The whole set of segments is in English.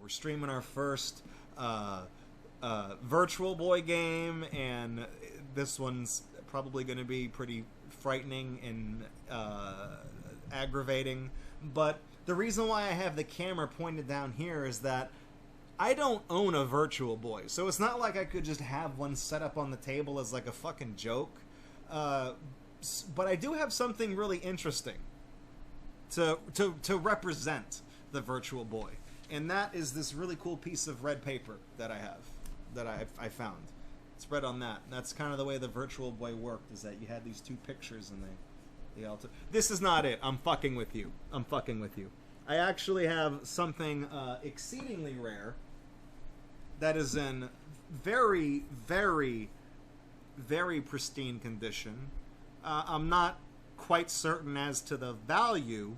We're streaming our first Virtual Boy game, and this one's probably going to be pretty frightening and aggravating. But the reason why I have the camera pointed down here is that I don't own a Virtual Boy, so it's not like I could just have one set up on the table as like a fucking joke. But I do have something really interesting to represent the Virtual Boy, and that is this really cool piece of red paper that I have, that I found. It's red on that. And that's kind of the way the Virtual Boy worked, is that you had these two pictures and they all This is not it. I'm fucking with you. I'm fucking with you. I actually have something exceedingly rare that is in very, very, very pristine condition. I'm not quite certain as to the value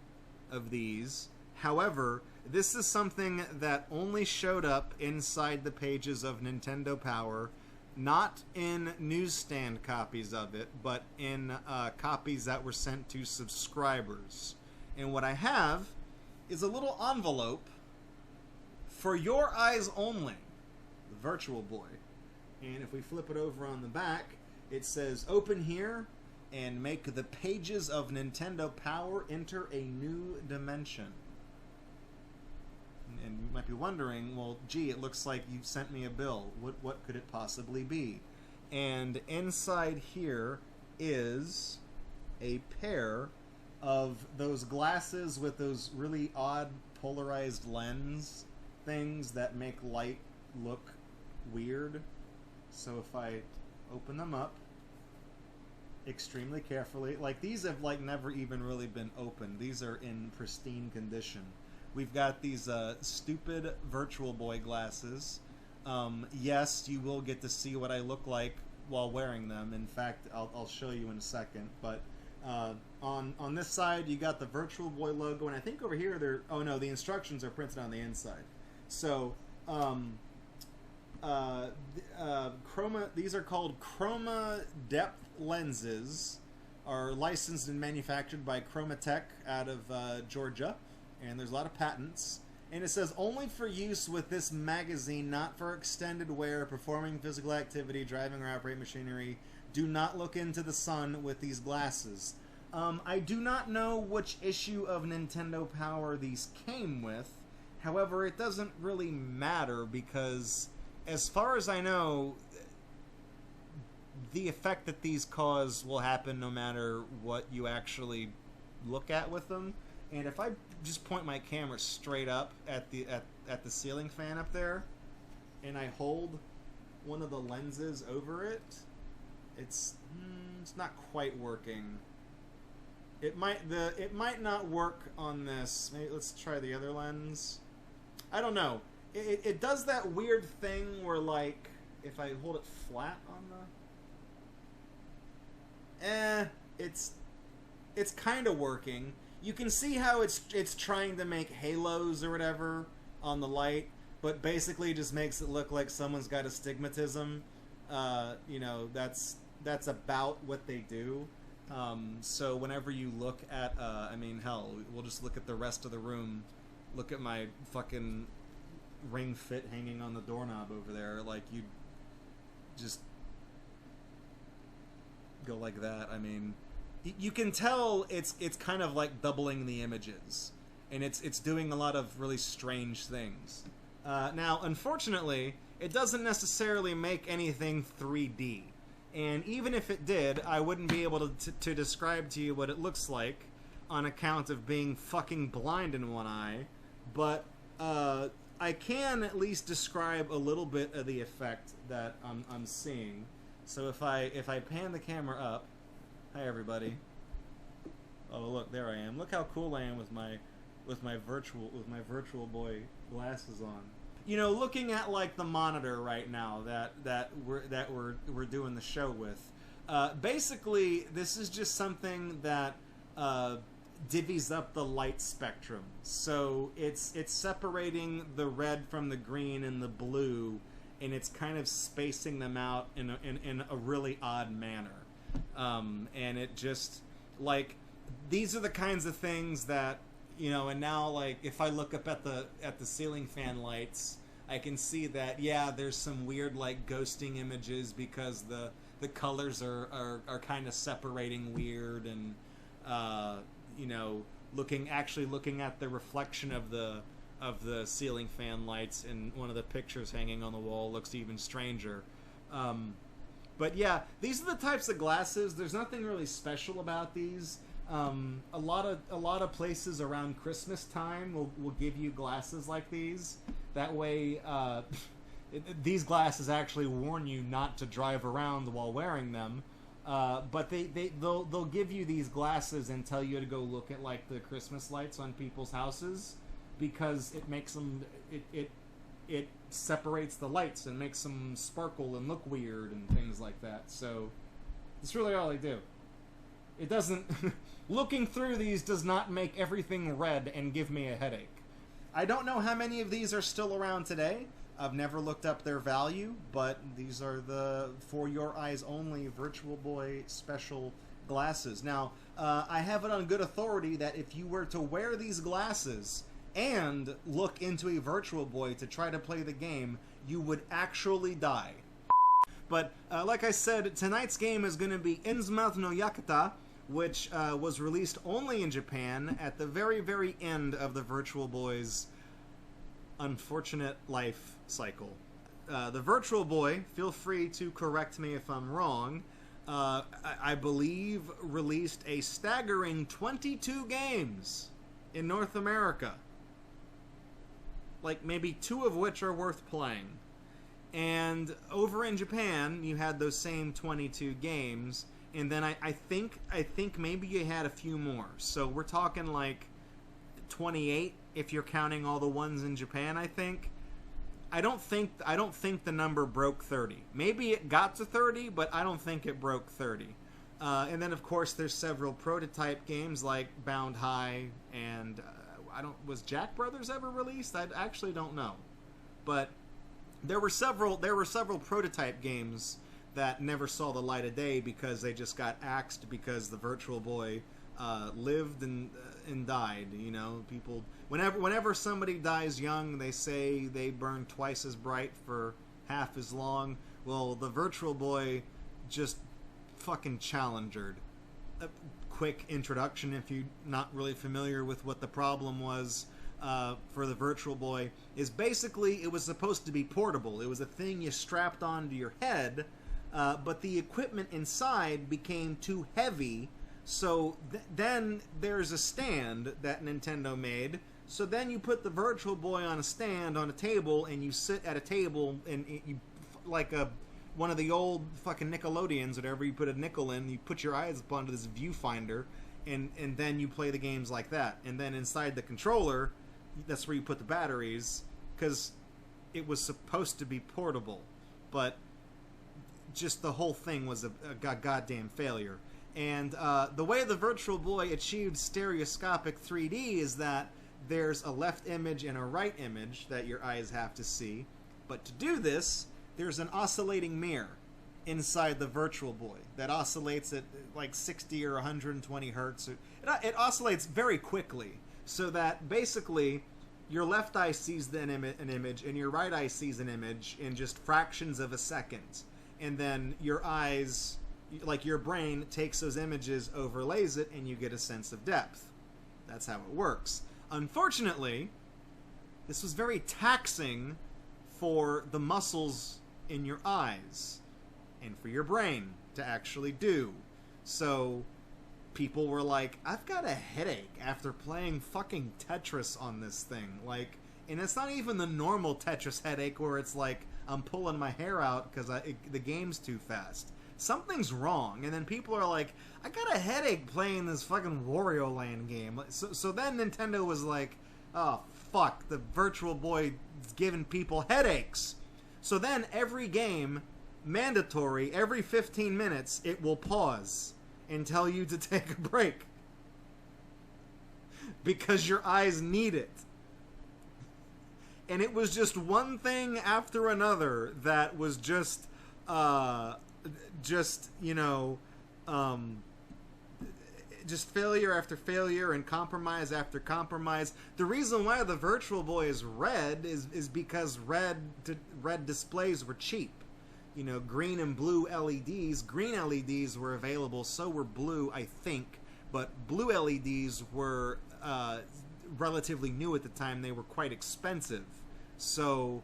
of these. However, this is something that only showed up inside the pages of Nintendo Power, not in newsstand copies of it, but in copies that were sent to subscribers. And what I have is a little envelope for your eyes only, the Virtual Boy. And if we flip it over on the back, it says, "Open here and make the pages of Nintendo Power enter a new dimension." And you might be wondering, well, gee, it looks like you sent me a bill. What could it possibly be? And inside here is a pair of those glasses with those really odd polarized lens things that make light look weird. So if I open them up extremely carefully, like these have like never even really been opened. These are in pristine condition. We've got these stupid Virtual Boy glasses. Yes, you will get to see what I look like while wearing them. In fact, I'll show you in a second. But on this side, you got the Virtual Boy logo, and I think over here they're... Oh no, the instructions are printed on the inside. So, these are called Chroma Depth lenses. Are licensed and manufactured by Chromatech out of Georgia. And there's a lot of patents. And it says, only for use with this magazine, not for extended wear, performing physical activity, driving or operating machinery. Do not look into the sun with these glasses. I do not know which issue of Nintendo Power these came with. However, it doesn't really matter because, as far as I know, the effect that these cause will happen no matter what you actually look at with them. And if I just point my camera straight up at the ceiling fan up there, and I hold one of the lenses over it, it's not quite working. It might not work on this. Maybe let's try the other lens. I don't know. It does that weird thing where, like, if I hold it flat on the, it's kind of working. You can see how it's trying to make halos or whatever on the light, but basically just makes it look like someone's got astigmatism. You know, that's about what they do. So whenever you look at, I mean, hell, we'll just look at the rest of the room. Look at my fucking Ring Fit hanging on the doorknob over there. Like, you just go like that. I mean... You can tell it's kind of like doubling the images, and it's doing a lot of really strange things. Now, unfortunately, it doesn't necessarily make anything 3D, and even if it did, I wouldn't be able to describe to you what it looks like on account of being fucking blind in one eye, but I can at least describe a little bit of the effect that I'm seeing. So if I pan the camera up. Hi everybody. Oh look, there I am. Look how cool I am with my Virtual Boy glasses on. You know, looking at like the monitor right now that we're doing the show with. Basically, this is just something that divvies up the light spectrum. So it's separating the red from the green and the blue, and it's kind of spacing them out in a really odd manner. And it just, like, these are the kinds of things that, You know, and now, like, if I look up at the ceiling fan lights, I can see that, yeah, there's some weird, like, ghosting images because the colors are kind of separating weird, and, you know, looking at the reflection of the ceiling fan lights in one of the pictures hanging on the wall looks even stranger. But yeah, these are the types of glasses. There's nothing really special about these. A lot of places around Christmas time will give you glasses like these. That way, these glasses actually warn you not to drive around while wearing them. But they'll give you these glasses and tell you to go look at, like, the Christmas lights on people's houses, because it makes them it separates the lights and makes them sparkle and look weird and things like that. So that's really all they do. It doesn't looking through these does not make everything red and give me a headache. I don't know how many of these are still around today. I've never looked up their value, but these are the For Your Eyes Only Virtual Boy special glasses. Now, I have it on good authority that if you were to wear these glasses and look into a Virtual Boy to try to play the game, you would actually die. But, like I said, tonight's game is going to be Innsmouth no Yakata, which was released only in Japan at the very, very end of the Virtual Boy's unfortunate life cycle. The Virtual Boy, feel free to correct me if I'm wrong, I believe released a staggering 22 games in North America. Like, maybe 2 of which are worth playing. And over in Japan, you had those same 22 games, and then I think maybe you had a few more. So we're talking like 28 if you're counting all the ones in Japan, I think. I don't think the number broke 30. Maybe it got to 30, but I don't think it broke 30. And then, of course, there's several prototype games like Bound High and was Jack Brothers ever released? I actually don't know. But there were several prototype games that never saw the light of day because they just got axed because the Virtual Boy lived and died. You know, people whenever somebody dies young, they say they burn twice as bright for half as long. Well, the Virtual Boy just fucking challengered. A quick introduction if you're not really familiar with what the problem was for the Virtual Boy is basically it was supposed to be portable. It was a thing you strapped onto your head, but the equipment inside became too heavy. So then there's a stand that Nintendo made. So then you put the Virtual Boy on a stand on a table, and you sit at a table, and you like one of the old fucking Nickelodeons, whatever. You put a nickel in, you put your eyes up onto this viewfinder, and then you play the games like that. And then inside the controller, that's where you put the batteries, because it was supposed to be portable, but just the whole thing was a goddamn failure. And the way the Virtual Boy achieved stereoscopic 3D is that there's a left image and a right image that your eyes have to see. But to do this, there's an oscillating mirror inside the Virtual Boy that oscillates at like 60 or 120 hertz. It oscillates very quickly, so that basically your left eye sees an image and your right eye sees an image in just fractions of a second. And then your eyes, like your brain, takes those images, overlays it, and you get a sense of depth. That's how it works. Unfortunately, this was very taxing for the muscles in your eyes and for your brain to actually do. So people were like, I've got a headache after playing fucking Tetris on this thing. Like, and it's not even the normal Tetris headache where it's like I'm pulling my hair out because the game's too fast. Something's wrong. And then people are like, I got a headache playing this fucking Wario Land game. So then Nintendo was like, oh fuck, the Virtual Boy is giving people headaches. So then every game, mandatory, every 15 minutes, it will pause and tell you to take a break. Because your eyes need it. And it was just one thing after another that was just, you know, just failure after failure and compromise after compromise. The reason why the Virtual Boy is red is because red displays were cheap. You know, green and blue LEDs. Green LEDs were available, so were blue, I think. But blue LEDs were relatively new at the time. They were quite expensive. So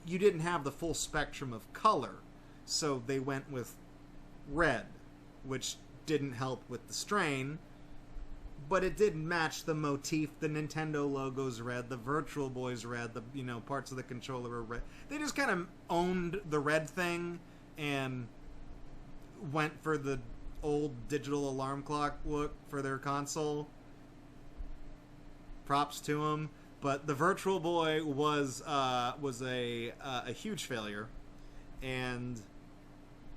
you didn't have the full spectrum of color. So they went with red, which didn't help with the strain, but it did match the motif. The Nintendo logo's red, the Virtual Boy's red, the, you know, parts of the controller are red. They just kind of owned the red thing and went for the old digital alarm clock look for their console. Props to them. But the Virtual Boy was a huge failure, and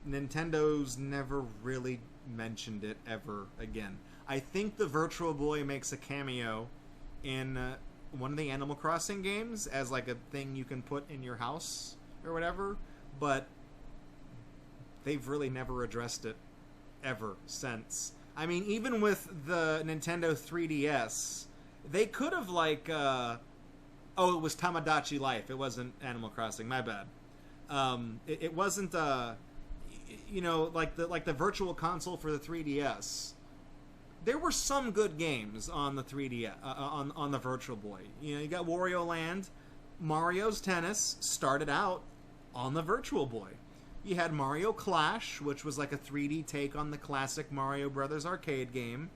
Nintendo's never really mentioned it ever again. I think the Virtual Boy makes a cameo in one of the Animal Crossing games as like a thing you can put in your house or whatever, but they've really never addressed it ever since. I mean, even with the Nintendo 3DS, they could have like oh, it was Tamagotchi Life. It wasn't Animal Crossing. My bad. It wasn't you know, like the Virtual Console for the 3DS. There were some good games on the 3DS on the Virtual Boy. You know, you got Wario Land, Mario's Tennis started out on the Virtual Boy. You had Mario Clash, which was like a 3D take on the classic Mario Brothers arcade game.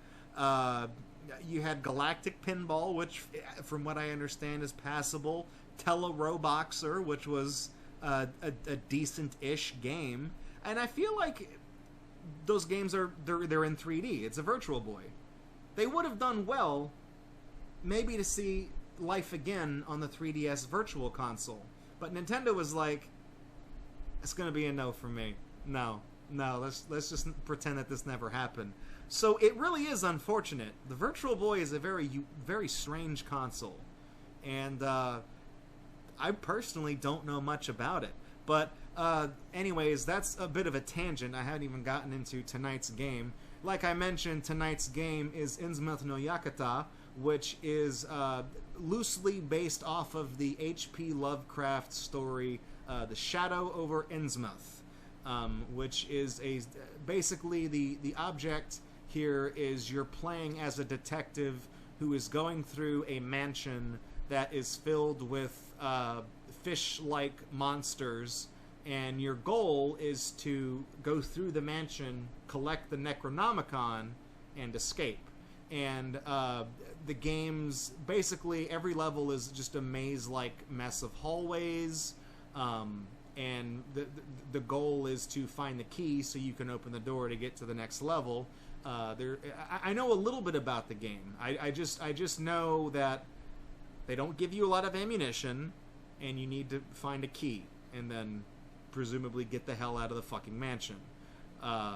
You had Galactic Pinball, which, from what I understand, is passable. Tele-Roboxer, which was a decent-ish game. And I feel like those games they're in 3D. It's a Virtual Boy. They would have done well, maybe to see life again on the 3DS Virtual Console. But Nintendo was like, it's going to be a no for me. No, let's just pretend that this never happened. So it really is unfortunate. The Virtual Boy is a very strange console, and I personally don't know much about it. But anyways, that's a bit of a tangent. I haven't even gotten into tonight's game. Like I mentioned, tonight's game is Innsmouth no Yakata, which is loosely based off of the H.P. Lovecraft story, The Shadow over Innsmouth, which is basically the object here is you're playing as a detective who is going through a mansion that is filled with fish-like monsters, and your goal is to go through the mansion, collect the Necronomicon, and escape. And the game's basically every level is just a maze-like mess of hallways, and the goal is to find the key so you can open the door to get to the next level. I know a little bit about the game. I just know that they don't give you a lot of ammunition, and you need to find a key, and then presumably get the hell out of the fucking mansion.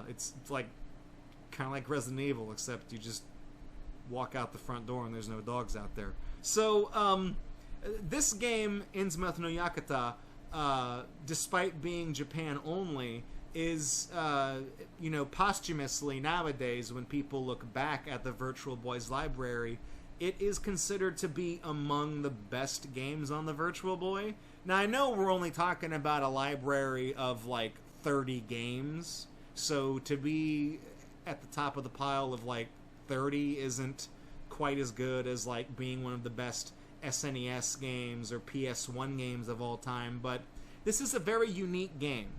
It's like kind of like Resident Evil, except you just walk out the front door and there's no dogs out there. So this game, Innsmouth no Yakata, despite being Japan only, is, you know, posthumously nowadays, when people look back at the Virtual Boy's library, it is considered to be among the best games on the Virtual Boy. Now, I know we're only talking about a library of, like, 30 games, so to be at the top of the pile of, like, 30 isn't quite as good as, like, being one of the best SNES games or PS1 games of all time, but this is a very unique game.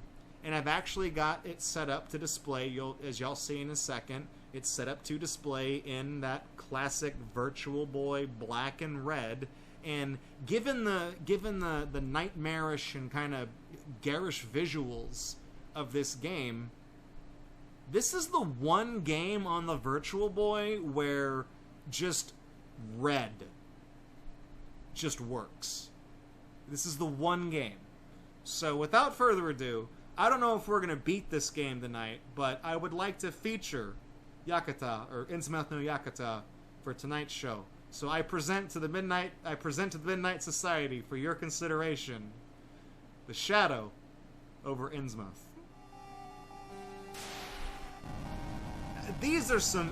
And I've actually got it set up to display. As y'all see in a second, it's set up to display in that classic Virtual Boy black and red. And given the nightmarish and kind of garish visuals of this game, this is the one game on the Virtual Boy where just red just works. This is the one game. So without further ado, I don't know if we're going to beat this game tonight, but I would like to feature Yakata, or Innsmouth no Yakata, for tonight's show. So I present to the Midnight Society for your consideration, The Shadow over Innsmouth. these are some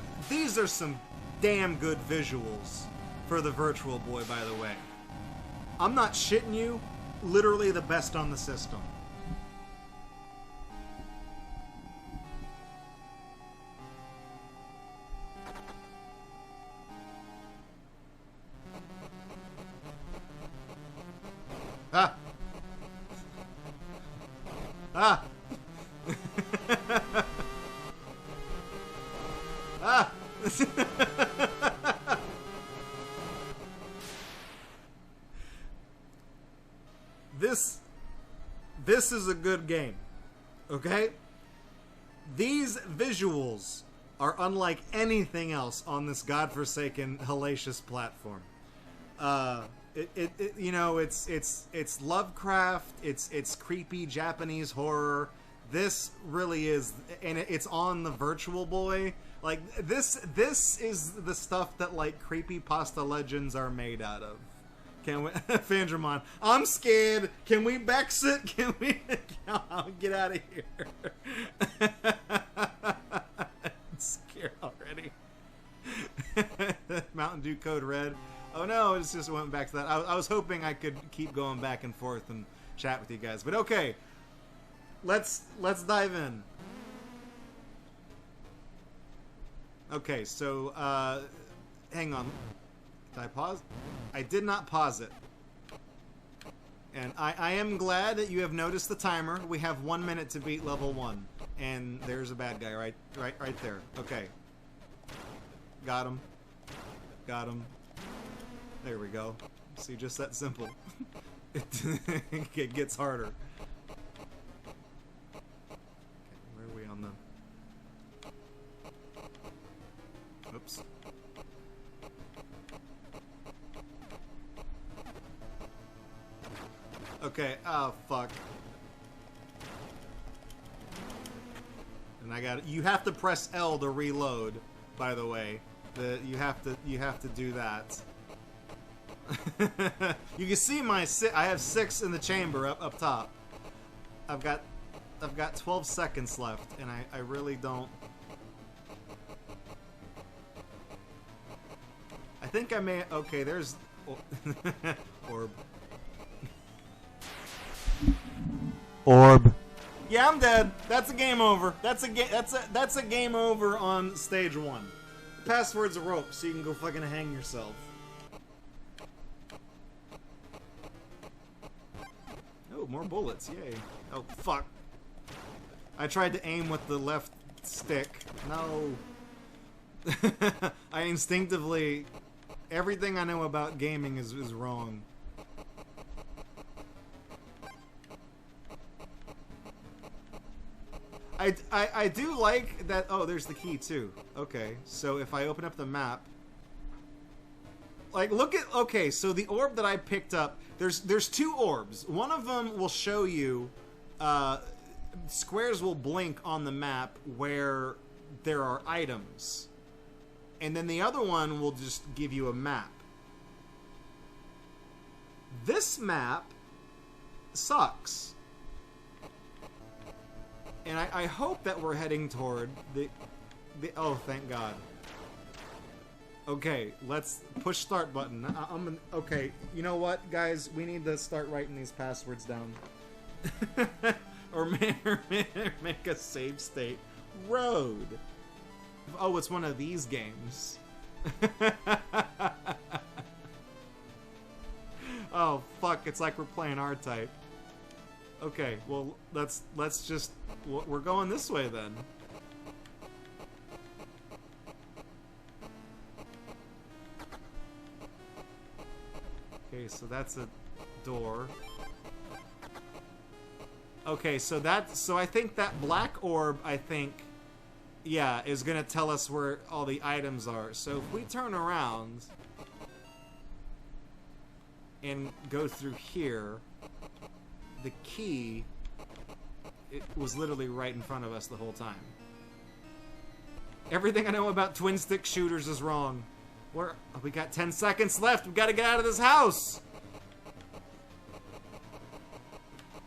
damn good visuals for the Virtual Boy, by the way. I'm not shitting you. Literally the best on the system. Ah! Ah! Ah! This is a good game, okay? These visuals are unlike anything else on this godforsaken, hellacious platform. You know, it's Lovecraft, it's creepy Japanese horror. This really is, and it's on the Virtual Boy. Like, this is the stuff that, like, creepypasta legends are made out of. Can we, Fandramon, I'm scared. Can we Bex it? Can we get out of here? I'm scared already. Mountain Dew Code Red. Oh no, it just went back to that. I was hoping I could keep going back and forth and chat with you guys, but okay. Let's dive in. Okay, so hang on. Did I pause? I did not pause it. And I am glad that you have noticed the timer. We have 1 minute to beat level 1. And there's a bad guy right there. Okay. Got him. Got him. There we go. See, just that simple. It gets harder. Okay, where are we on the... Oops. Okay, oh fuck. And I got it. You have to press L to reload, by the way. You have to do that. You can see I have 6 in the chamber up top. I've got 12 seconds left, and I really don't. I think I may. Okay, there's orb. Orb. Yeah, I'm dead. That's a game over. That's a game over on stage 1. The password's a rope, so you can go fucking hang yourself. Oh, more bullets, yay. Oh, fuck. I tried to aim with the left stick. No. I instinctively... Everything I know about gaming is wrong. I do like that... Oh, there's the key, too. Okay, so if I open up the map... Like, look at... Okay, so the orb that I picked up... There's 2 orbs. One of them will show you... squares will blink on the map where there are items. And then the other one will just give you a map. This map sucks. And I hope that we're heading toward the... Oh, thank God. Okay, let's push start button. Okay, you know what, guys? We need to start writing these passwords down. or make a save state. Road. Oh, it's one of these games. Oh, fuck, it's like we're playing R-Type. Okay, well, let's just... We're going this way, then. Okay, so that's a door. Okay, so I think that black orb, yeah, is gonna tell us where all the items are. So if we turn around and go through here, the key, it was literally right in front of us the whole time. Everything I know about twin stick shooters is wrong. We got 10 seconds left. We gotta get out of this house.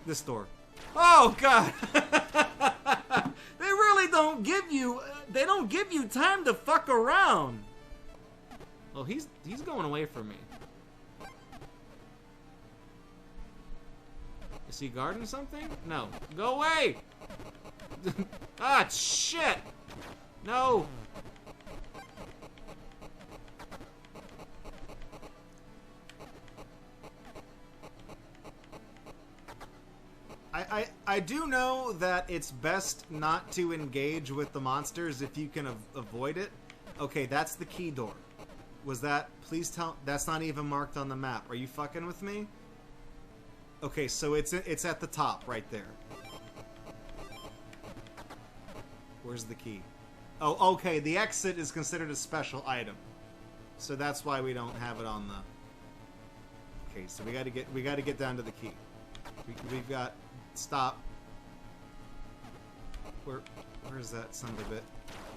This door. Oh, God. They really don't give you They don't give you time to fuck around. Oh, he's going away from me. Is he guarding something? No. Go away! Ah, shit! No! I do know that it's best not to engage with the monsters if you can avoid it. Okay, that's the key door. Was that... Please tell... That's not even marked on the map. Are you fucking with me? Okay, so it's at the top, right there. Where's the key? Oh, okay, the exit is considered a special item. So that's why we don't have it on the... Okay, so we gotta get down to the key. We've got... Stop. Where's that son of a bit?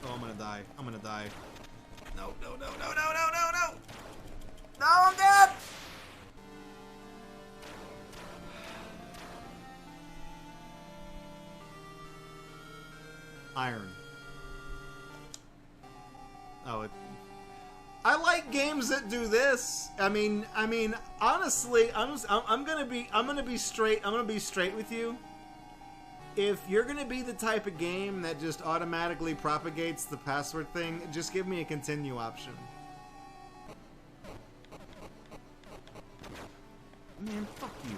Oh, I'm gonna die. I'm gonna die. No, no, no, no, no, no, no, no! No, I'm dead! Iron. Oh, I like games that do this. I mean, honestly, I'm gonna be straight with you. If you're gonna be the type of game that just automatically propagates the password thing, just give me a continue option. Man, fuck you.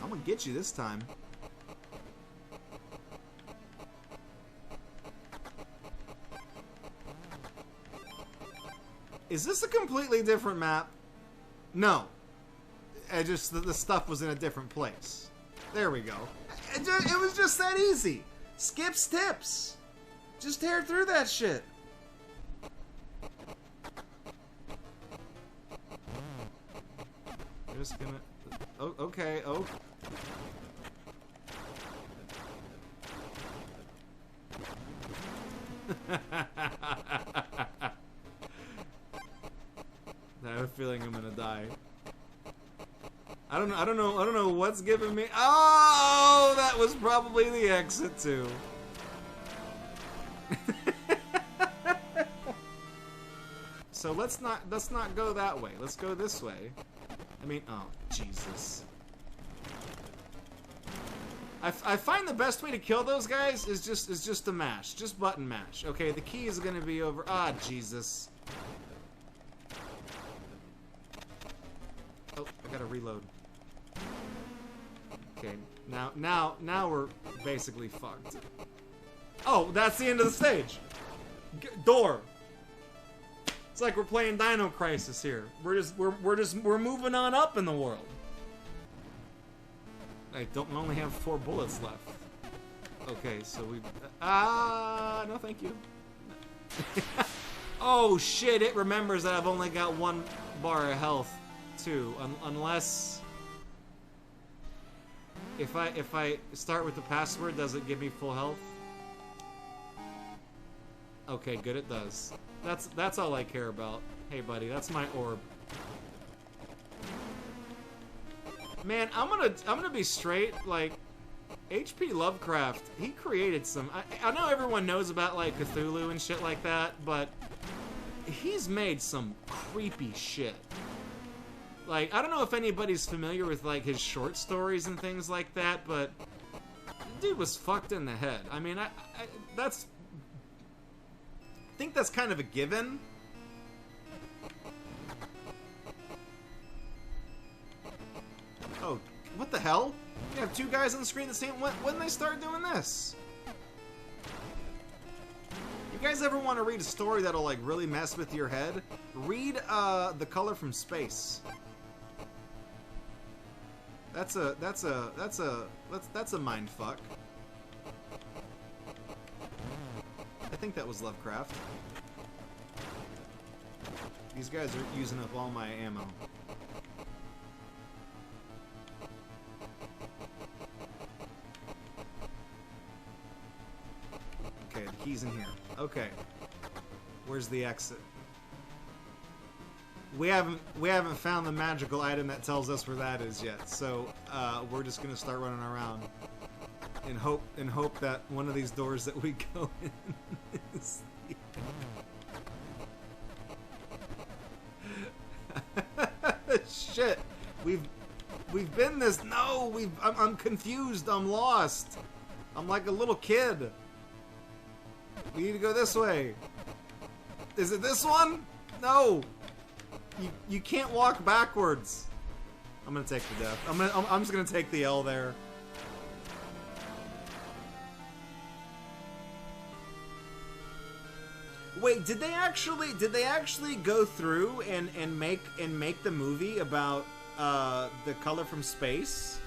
I'm gonna get you this time. Is this a completely different map? No. The stuff was in a different place. There we go. It was just that easy. Skip's tips. Just tear through that shit. Just gonna... Oh, okay. Oh. I have a feeling I'm gonna die. I don't know what's giving me. Oh, that was probably the exit too. So let's not go that way. Let's go this way. I mean, oh Jesus. I find the best way to kill those guys is just to mash, just button mash. Okay, the key is gonna be over. Ah, Jesus. Oh, I gotta reload. Okay, now we're basically fucked. Oh, that's the end of the stage. Door. It's like we're playing Dino Crisis here. We're moving on up in the world. I only have 4 bullets left. Okay, so we... no thank you. Oh shit, it remembers that I've only got 1 bar of health, too. Unless... If I start with the password, does it give me full health? Okay, good, it does. That's all I care about. Hey buddy, that's my orb. Man, I'm gonna be straight, like, H.P. Lovecraft, he created some... I know everyone knows about, like, Cthulhu and shit like that, but he's made some creepy shit. Like, I don't know if anybody's familiar with, like, his short stories and things like that, but dude was fucked in the head. I mean, I think that's kind of a given. Oh, what the hell? You have 2 guys on the screen the same... When did they start doing this? You guys ever want to read a story that'll, like, really mess with your head? Read, The Color from Space. That's a mind fuck. I think that was Lovecraft. These guys are using up all my ammo. Okay, the key's in here. Okay. Where's the exit? We haven't found the magical item that tells us where that is yet, so we're just gonna start running around. in hope that one of these doors that we go in is shit. We've been this. No, I'm confused. I'm lost. I'm like a little kid. We need to go this way. Is it this one? No. You can't walk backwards. I'm gonna take the death. I'm just gonna take the L there. Wait, did they actually go through and make the movie about the color from space?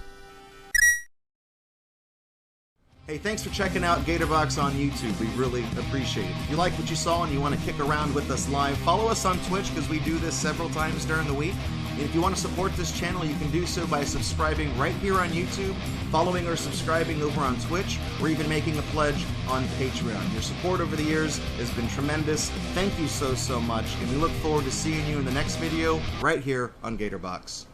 Hey, thanks for checking out Gatorbox on YouTube. We really appreciate it. If you like what you saw and you want to kick around with us live, follow us on Twitch because we do this several times during the week. And if you want to support this channel, you can do so by subscribing right here on YouTube, following or subscribing over on Twitch, or even making a pledge on Patreon. Your support over the years has been tremendous. Thank you so much, and we look forward to seeing you in the next video right here on Gatorbox.